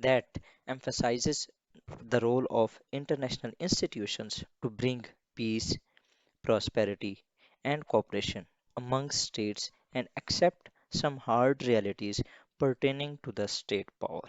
that emphasizes the role of international institutions to bring peace, prosperity, and cooperation among states and accept some hard realities pertaining to the state power.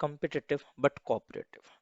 competitive but cooperative।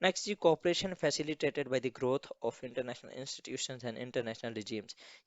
Next, the cooperation facilitated by the growth of international institutions and international regimes.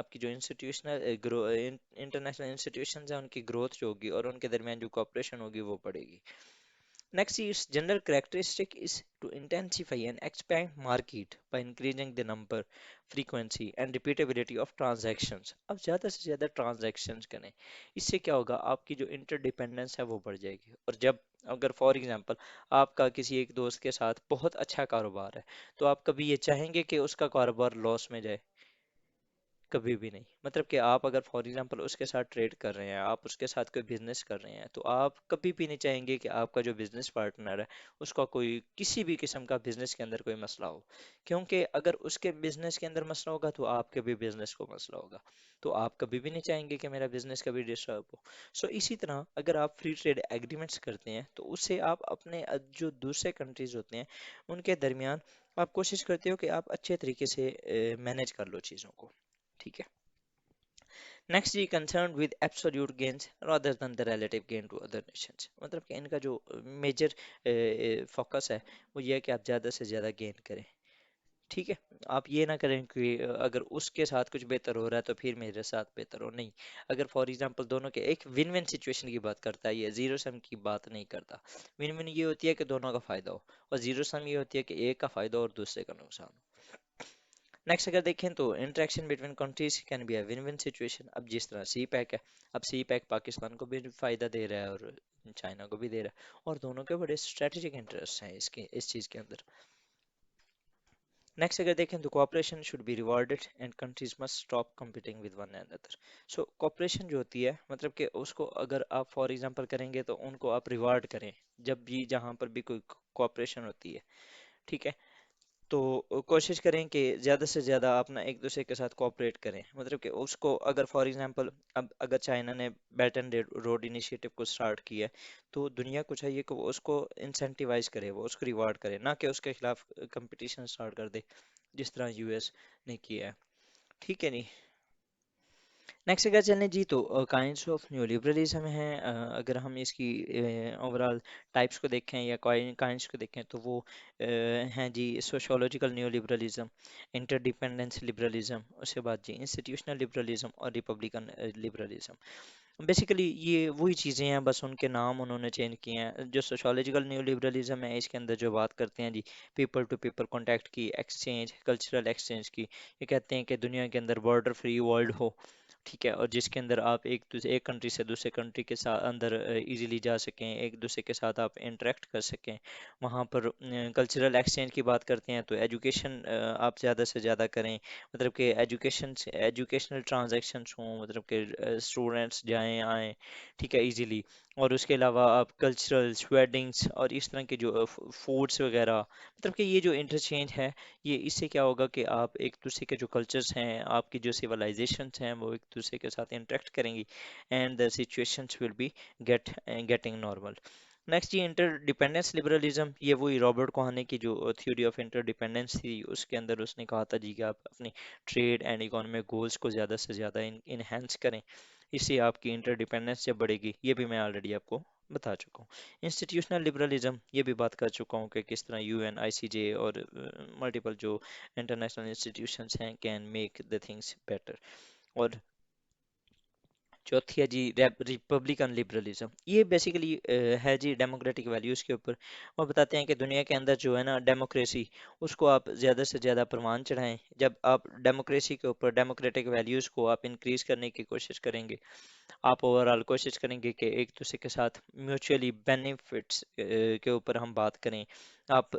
آپ کی جو institutional international institutions ہیں ان کی growth جو ہوگی اور ان کے درمیان جو کوپریشن ہوگی وہ بڑھے گی. Next is general characteristic is to intensify and expand market by increasing the number, frequency and repeatability of transactions. اب زیادہ سے زیادہ transactions کریں. اس سے کیا ہوگا؟ آپ کی جو interdependence ہے وہ بڑھ جائے گی. اور جب اگر فار ایگزامپل آپ کا کسی ایک دوست کے ساتھ بہت اچھا کاروبار ہے تو آپ کبھی یہ چاہیں گے کہ اس کا کاروبار لاس میں جائے؟ کبھی بھی نہیں. مطلب کہ آپ اگر فار ایگزامپل اس کے ساتھ ٹریڈ کر رہے ہیں، آپ اس کے ساتھ کوئی بزنس کر رہے ہیں، تو آپ کبھی بھی نہیں چاہیں گے کہ آپ کا جو بزنس پارٹنر ہے اس کا کوئی کسی بھی قسم کا بزنس کے اندر کوئی مسئلہ ہو. کیونکہ اگر اس کے بزنس کے اندر مسئلہ ہوگا تو آپ کے بھی بزنس کو مسئلہ ہوگا. تو آپ کبھی بھی نہیں چاہیں گے کہ میرا بزنس کبھی ڈسٹرب ہو. سو اسی طرح اگر آپ فری ٹریڈ ایگریمنٹس کرتے ہیں تو اس سے آپ اپنے جو دوسرے کنٹریز ہوتے ہیں ان کے درمیان آپ کوشش کرتے ہو کہ آپ اچھے طریقے سے مینیج کر لو چیزوں کو. ٹھیک ہے. نیکسٹ جی concern with absolute gains rather than the relative gain to other nations. مطلب کہ ان کا جو میجر فوکس ہے وہ یہ ہے کہ آپ زیادہ سے زیادہ گین کریں. ٹھیک ہے. آپ یہ نہ کریں کہ اگر اس کے ساتھ کچھ بہتر ہو رہا ہے تو پھر میرے ساتھ بہتر ہو. نہیں. اگر فار ایگزامپل دونوں کے ایک ون ون سچویشن کی بات کرتا ہے، یہ زیرو سم کی بات نہیں کرتا. ون ون یہ ہوتی ہے کہ دونوں کا فائدہ ہو، اور زیرو سم یہ ہوتی ہے کہ ایک کا فائدہ ہو اور دوسرے کا نقصان ہو. نیکسٹ اگر دیکھیں تو interaction between countries can be a win win situation. اب جس طرح سی پیک ہے، اب سی پیک پاکستان کو بھی فائدہ دے رہا ہے اور چائنا کو بھی دے رہا ہے، اور دونوں کے بڑے اسٹریٹجک انٹرسٹ ہیں اس چیز کے اندر. نیکسٹ اگر دیکھیں تو cooperation should be rewarded and countries must stop competing with one another. So cooperation جو ہوتی ہے مطلب کہ اس کو اگر آپ فار ایگزامپل کریں گے تو ان کو آپ ریوارڈ کریں جب بھی جہاں پر بھی کوئی کوآپریشن ہوتی ہے. ٹھیک ہے. تو کوشش کریں کہ زیادہ سے زیادہ اپنا ایک دوسرے کے ساتھ کوآپریٹ کریں. مطلب کہ اس کو اگر فار ایگزامپل اب اگر چائنا نے بیلٹ اینڈ روڈ انیشیٹو کو سٹارٹ کیا ہے تو دنیا کو چاہیے کہ وہ اس کو انسینٹیوائز کرے، وہ اس کو ریوارڈ کرے، نہ کہ اس کے خلاف کمپٹیشن سٹارٹ کر دے جس طرح یو ایس نے کیا ہے. ٹھیک ہے. نہیں. نیکسٹ اگر چلیں جی تو کائنڈس آف نیو لبرلزم ہیں. اگر ہم اس کی اوورال ٹائپس کو دیکھیں یا کائنڈس کو دیکھیں تو وہ ہیں جی sociological neo liberalism, interdependence liberalism, اس کے بعد جی انسٹیٹیوشنل لبرلزم اور ریپبلکن لبرلزم. بیسیکلی یہ وہی چیزیں ہیں، بس ان کے نام انہوں نے چینج کیے ہیں. جو سوشولوجیکل نیو لبرلزم ہے اس کے اندر جو بات کرتے ہیں جی پیپل ٹو پیپل کانٹیکٹ کی، ایکسچینج، کلچرل ایکسچینج کی. یہ کہتے ہیں کہ دنیا کے اندر بارڈر فری ورلڈ ہو. ٹھیک ہے. اور جس کے اندر آپ ایک کنٹری سے دوسرے کنٹری کے ساتھ اندر ایزیلی جا سکیں، ایک دوسرے کے ساتھ آپ انٹریکٹ کر سکیں. وہاں پر کلچرل ایکسچینج کی بات کرتے ہیں تو ایجوکیشن آپ زیادہ سے زیادہ کریں. مطلب کہ ایجوکیشنل ٹرانزیکشنس ہوں، مطلب کہ اسٹوڈنٹس جائیں آئیں. ٹھیک ہے ایزیلی. اور اس کے علاوہ آپ کلچرلس ویڈنگس اور اس طرح کے جو فوڈس وغیرہ، مطلب کہ یہ جو انٹرچینج ہے یہ اس سے کیا ہوگا کہ آپ ایک دوسرے کے جو کلچرس ہیں، آپ کی جو سیولائزیشنس ہیں وہ ایک دوسرے کے ساتھ انٹریکٹ کریں گی and the situations will be getting normal. Next یہ انٹر ڈیپینڈنس لبرلزم، یہ وہی رابرٹ کوہانے کی جو تھیوری آف انٹر ڈیپینڈنس تھی اس کے اندر اس نے کہا تھا جی کہ آپ اپنی ٹریڈ اینڈ اکانومک گولز کو زیادہ سے زیادہ انہینس کریں، اس سے آپ کی انٹر ڈیپینڈنس جب بڑھے گی. یہ بھی میں آلریڈی آپ کو بتا چکا ہوں. انسٹیٹیوشنل لبرلزم یہ بھی بات کر چکا ہوں کہ کس طرح یو این آئی سی جے اور ملٹیپل جو انٹرنیشنل انسٹیٹیوشنس ہیں can make the things better. اور چوتھی ہے جی ریپبلکن لبرلزم، یہ بیسیکلی ہے جی ڈیموکریٹک ویلیوز کے اوپر. وہ بتاتے ہیں کہ دنیا کے اندر جو ہے نا ڈیموکریسی، اس کو آپ زیادہ سے زیادہ پروان چڑھائیں. جب آپ ڈیموکریسی کے اوپر ڈیموکریٹک ویلیوز کو آپ انکریز کرنے کی کوشش کریں گے، آپ اوورال کوشش کریں گے کہ ایک دوسرے کے ساتھ میوچولی بینیفٹس کے اوپر ہم بات کریں. آپ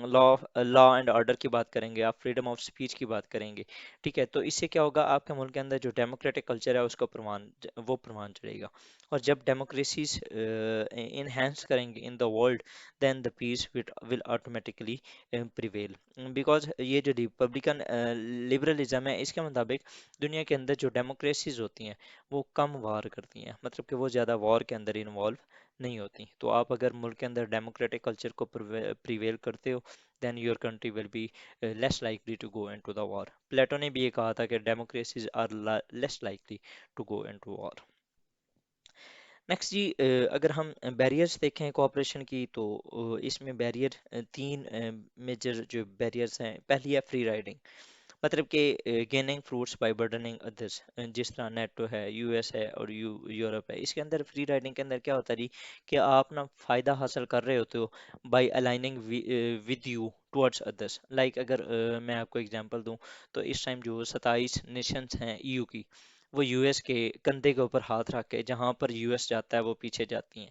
لا اینڈ آرڈر کی بات کریں گے، آپ فریڈم آف سپیچ کی بات کریں گے. ٹھیک ہے. تو اس سے کیا ہوگا؟ آپ کے ملک کے اندر جو ڈیموکریٹک کلچر ہے اس کو پروان چڑھے گا. اور جب ڈیموکریسیز انہینس کریں گے in the world then the peace will automatically prevail. Because یہ جو ریپبلکن لبرلزم ہے اس کے مطابق دنیا کے اندر جو ڈیموکریسیز ہوتی ہیں وہ کم وار کرتی ہیں، مطلب کہ وہ زیادہ وار کے اندر انوالو نہیں ہوتی. تو آپ اگر ملک کے اندر ڈیموکریٹک کلچر کو پریویل کرتے ہو then your country will be less likely to go into the war. Plato نے بھی یہ کہا تھا کہ democracies are less likely to go into war. Next جی اگر ہم بیریئرز دیکھیں کوآپریشن کی تو اس میں بیریئر تین میجر جو بیریئرز ہیں. پہلی ہے فری رائڈنگ. مطلب کہ گیننگ فروٹس بائی برڈننگ ادرس، جس طرح نیٹو ہے، یو ایس ہے اور یورپ ہے، اس کے اندر فری رائڈنگ کے اندر کیا ہوتا ہے جی کہ آپ نا فائدہ حاصل کر رہے ہوتے ہو by aligning with you towards others. Like اگر میں آپ کو اگزامپل دوں تو اس ٹائم جو 27 نیشنز ہیں ای یو کی، وہ یو ایس کے کندھے کے اوپر ہاتھ رکھ کے جہاں پر یو ایس جاتا ہے وہ پیچھے جاتی ہیں.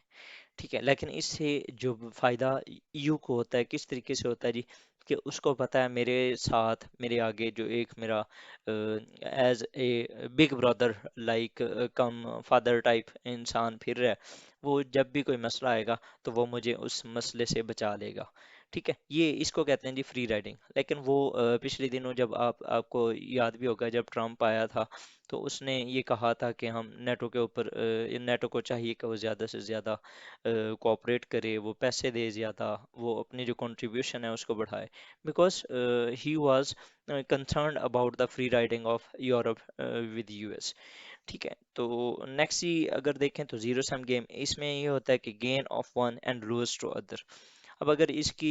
ٹھیک ہے، لیکن اس سے جو فائدہ یو کو ہوتا ہے کس طریقے سے ہوتا ہے جی کہ اس کو پتا ہے میرے ساتھ میرے آگے جو ایک میرا as a Big Brother like come father type انسان پھر رہا ہے، وہ جب بھی کوئی مسئلہ آئے گا تو وہ مجھے اس مسئلے سے بچا لے گا. ٹھیک ہے، یہ اس کو کہتے ہیں جی فری رائڈنگ. لیکن وہ پچھلے دنوں جب آپ کو یاد بھی ہوگا جب ٹرمپ آیا تھا تو اس نے یہ کہا تھا کہ ہم نیٹو کے اوپر نیٹو کو چاہیے کہ وہ زیادہ سے زیادہ کوآپریٹ کرے، وہ پیسے دے زیادہ، وہ اپنی جو کنٹریبیوشن ہے اس کو بڑھائے، because he was concerned about the free riding of Europe with U S. ٹھیک ہے، تو نیکسٹ ہی اگر دیکھیں تو زیرو سم گیم، اس میں یہ ہوتا ہے کہ gain of one and lose to other. اب اگر اس کی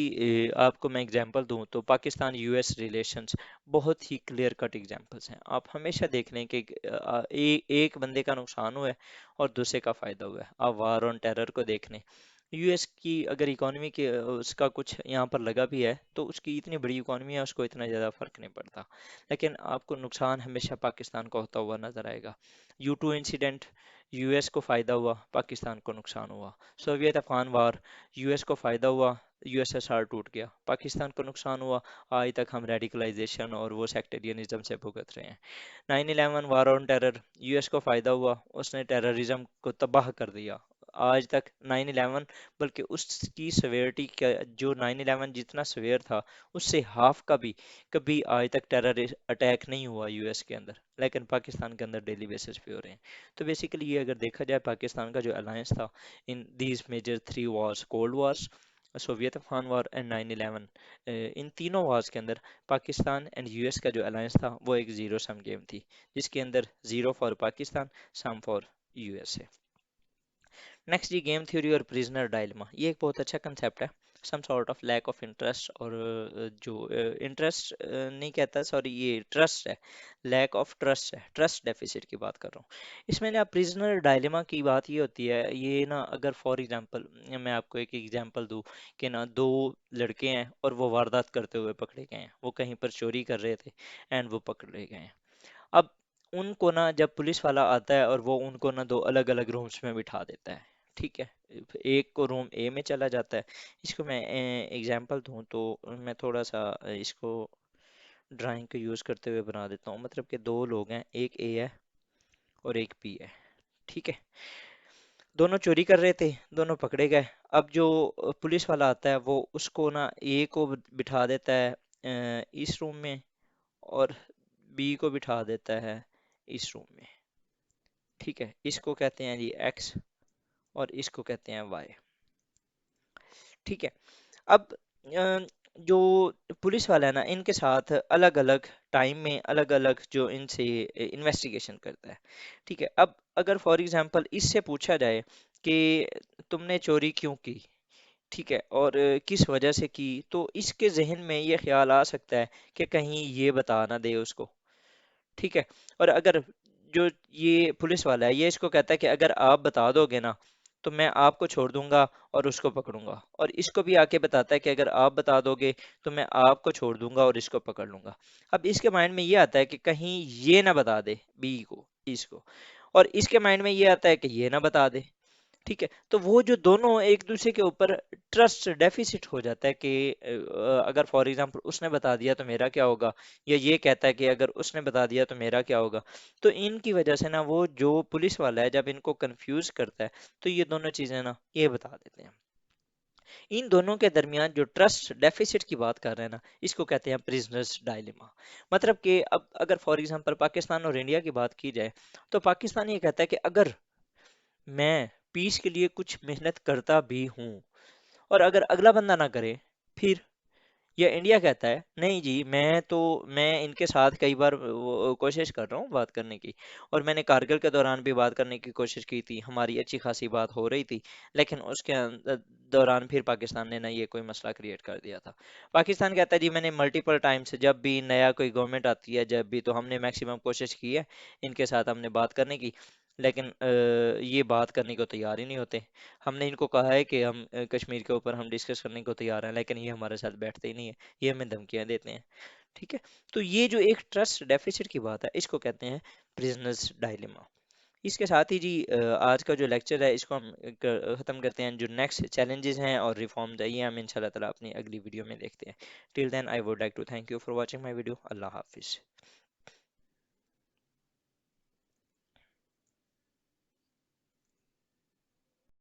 آپ کو میں اگزامپل دوں تو پاکستان یو ایس ریلیشنز بہت ہی کلیئر کٹ اگزامپلس ہیں. آپ ہمیشہ دیکھ لیں کہ ایک بندے کا نقصان ہوا ہے اور دوسرے کا فائدہ ہوا ہے. آپ وار آن ٹیرر کو دیکھ لیں، یو ایس کی اگر اکانومی کے اس کا کچھ یہاں پر لگا بھی ہے تو اس کی اتنی بڑی اکانومی ہے اس کو اتنا زیادہ فرق نہیں پڑتا، لیکن آپ کو نقصان ہمیشہ پاکستان کو ہوتا ہوا نظر آئے گا. U two incident, US کو فائدہ ہوا، پاکستان کو نقصان ہوا. Soviet Afghan war, US کو فائدہ ہوا، یو ایس ایس آر ٹوٹ گیا، پاکستان کو نقصان ہوا. آج تک ہم ریڈیکلائزیشن اور وہ سیکٹرینزم سے بھگت رہے ہیں. 9/11 وار آن ٹیرر، یو ایس کو فائدہ ہوا، اس نے ٹیررزم کو تباہ کر دیا. آج تک 9/11 بلکہ اس کی سیویرٹی کا جو 9/11 جتنا سیویئر تھا اس سے ہاف کا بھی کبھی آج تک ٹیرر اٹیک نہیں ہوا یو ایس کے اندر، لیکن پاکستان کے اندر ڈیلی بیسس پہ ہو رہے ہیں. تو بیسیکلی یہ اگر دیکھا جائے پاکستان کا جو الائنس تھا in these major 3 wars, cold wars, Soviet Afghan war and 9/11، ان تینوں وارز کے اندر پاکستان اینڈ یو ایس کا جو الائنس تھا وہ ایک زیرو سم گیم تھی، جس کے اندر zero for Pakistan, some for USA. Next جی گیم تھیوری اور پریزنر ڈائلما، یہ ایک بہت اچھا کنسیپٹ ہے. Some sort of lack of interest, اور جو انٹرسٹ نہیں کہتا، سوری یہ ٹرسٹ ہے، لیک آف ٹرسٹ ہے، ٹرسٹ ڈیفیسٹ کی بات کر رہا ہوں. اس میں نا پریزنر ڈائلما کی بات یہ ہوتی ہے، یہ نا اگر فار ایگزامپل میں آپ کو ایک ایگزامپل دوں کہ نا دو لڑکے ہیں اور وہ واردات کرتے ہوئے پکڑے گئے ہیں، وہ کہیں پر چوری کر رہے تھے اینڈ وہ پکڑے گئے ہیں. اب ان کو نا جب پولیس والا آتا ہے اور وہ ان کو نا دو الگ الگ رومس میں بٹھا دیتا ہے. ٹھیک ہے، ایک کو روم اے میں چلا جاتا ہے. اس کو میں ایگزامپل دوں تو میں تھوڑا سا اس کو ڈرائنگ کو یوز کرتے ہوئے بنا دیتا ہوں. مطلب کہ دو لوگ ہیں، ایک اے ہے اور ایک بی ہے. ٹھیک ہے، دونوں چوری کر رہے تھے، دونوں پکڑے گئے. اب جو پولیس والا آتا ہے وہ اس کو نا اے کو بٹھا دیتا ہے اس روم میں، اور بی کو بٹھا دیتا ہے اس روم میں. ٹھیک ہے، اس کو کہتے ہیں جی ایکس اور اس کو کہتے ہیں وائی. ٹھیک ہے، اب آ، جو پولیس والا ہے نا ان کے ساتھ الگ الگ ٹائم میں الگ الگ جو ان سے انویسٹیگیشن کرتا ہے. ٹھیک ہے، اب اگر فار ایگزامپل اس سے پوچھا جائے کہ تم نے چوری کیوں کی، ٹھیک ہے، اور کس وجہ سے کی، تو اس کے ذہن میں یہ خیال آ سکتا ہے کہ کہیں یہ بتا نہ دے اس کو. ٹھیک ہے، اور اگر جو یہ پولیس والا ہے یہ اس کو کہتا ہے کہ اگر آپ بتا دو گے نا تو میں آپ کو چھوڑ دوں گا اور اس کو پکڑوں گا، اور اس کو بھی آ کے بتاتا ہے کہ اگر آپ بتا دو گے تو میں آپ کو چھوڑ دوں گا اور اس کو پکڑ لوں گا. اب اس کے مائنڈ میں یہ آتا ہے کہ کہیں یہ نہ بتا دے بی کو اس کو، اور اس کے مائنڈ میں یہ آتا ہے کہ یہ نہ بتا دے. ٹھیک ہے، تو وہ جو دونوں ایک دوسرے کے اوپر ٹرسٹ ڈیفیسٹ ہو جاتا ہے کہ اگر فار ایگزامپل اس نے بتا دیا تو میرا کیا ہوگا، یا یہ کہتا ہے کہ اگر اس نے بتا دیا تو میرا کیا ہوگا. تو ان کی وجہ سے نا وہ جو پولیس والا ہے جب ان کو کنفیوز کرتا ہے تو یہ دونوں چیزیں نا یہ بتا دیتے ہیں. ان دونوں کے درمیان جو ٹرسٹ ڈیفیسٹ کی بات کر رہے ہیں نا اس کو کہتے ہیں پرزنرز ڈائلیما. مطلب کہ اب اگر فار ایگزامپل پاکستان اور انڈیا کی بات کی جائے تو پاکستان یہ کہتا ہے کہ اگر میں پیس کے لیے کچھ محنت کرتا بھی ہوں اور اگر اگلا بندہ نہ کرے پھر یا انڈیا کہتا ہے نہیں جی، میں ان کے ساتھ کئی بار کوشش کر رہا ہوں بات کرنے کی، اور میں نے کارگل کے دوران بھی بات کرنے کی کوشش کی تھی، ہماری اچھی خاصی بات ہو رہی تھی، لیکن اس کے دوران پھر پاکستان نے نہ یہ کوئی مسئلہ کریٹ کر دیا تھا۔ پاکستان کہتا ہے جی میں نے ملٹیپل ٹائمز، جب بھی نیا کوئی گورنمنٹ آتی ہے جب بھی، تو ہم نے میکسیمم کوشش کی ہے ان کے ساتھ ہم نے بات کرنے کی، لیکن یہ بات کرنے کو تیار ہی نہیں ہوتے۔ ہم نے ان کو کہا ہے کہ ہم کشمیر کے اوپر ہم ڈسکس کرنے کو تیار ہیں، لیکن یہ ہمارے ساتھ بیٹھتے ہی نہیں ہیں، یہ ہمیں دھمکیاں دیتے ہیں۔ ٹھیک ہے، تو یہ جو ایک ٹرسٹ ڈیفیسٹ کی بات ہے، اس کو کہتے ہیں پرزنرز ڈائلیما۔ اس کے ساتھ ہی جی آج کا جو لیکچر ہے اس کو ہم ختم کرتے ہیں۔ جو نیکسٹ چیلنجز ہیں اور ریفارمز ہیں یہ ہم انشاءاللہ تعالیٰ اپنی اگلی ویڈیو میں دیکھتے ہیں۔ Till then I would like to thank you for watching my video. اللہ حافظ۔